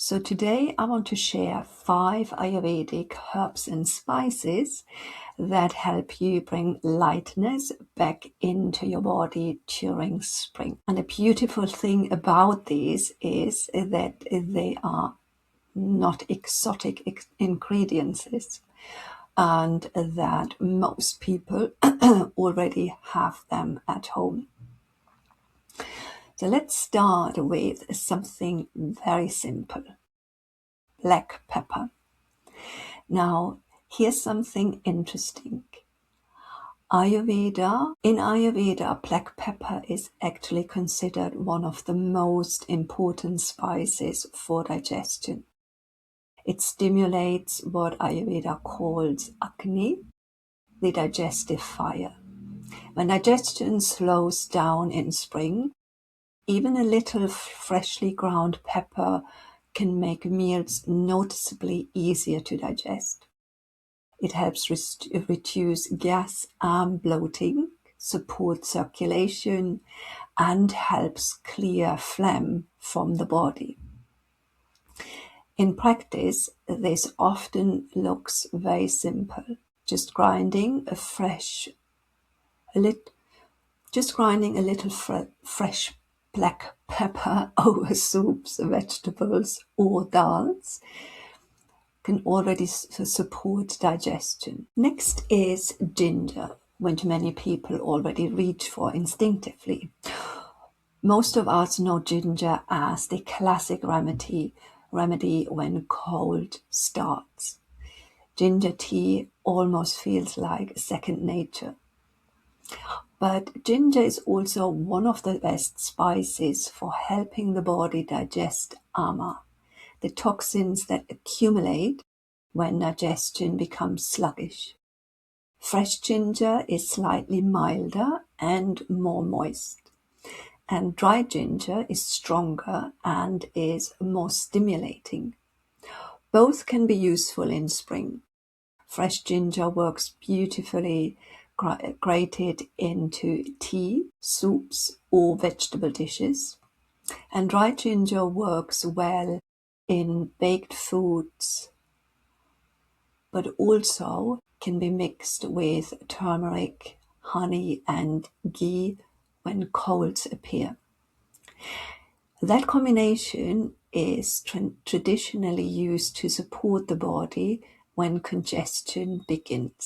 So today I want to share 5 Ayurvedic herbs and spices that help you bring lightness back into your body during spring. And the beautiful thing about these is that they are not exotic ingredients and that most people already have them at home. So let's start with something very simple. Black pepper. Now, here's something interesting. In Ayurveda, black pepper is actually considered one of the most important spices for digestion. It stimulates what Ayurveda calls Agni, the digestive fire. When digestion slows down in spring, even a little freshly ground pepper can make meals noticeably easier to digest. It helps reduce gas and bloating, supports circulation, and helps clear phlegm from the body. In practice, this often looks very simple. Just grinding a little fresh black pepper over soups, vegetables, or dals can already support digestion. Next is ginger, which many people already reach for instinctively. Most of us know ginger as the classic remedy when cold starts. Ginger tea almost feels like second nature. But ginger is also one of the best spices for helping the body digest ama, the toxins that accumulate when digestion becomes sluggish. Fresh ginger is slightly milder and more moist, and dry ginger is stronger and is more stimulating. Both can be useful in spring. Fresh ginger works beautifully grated into tea, soups, or vegetable dishes. And dry ginger works well in baked foods, but also can be mixed with turmeric, honey, and ghee when colds appear. That combination is traditionally used to support the body when congestion begins.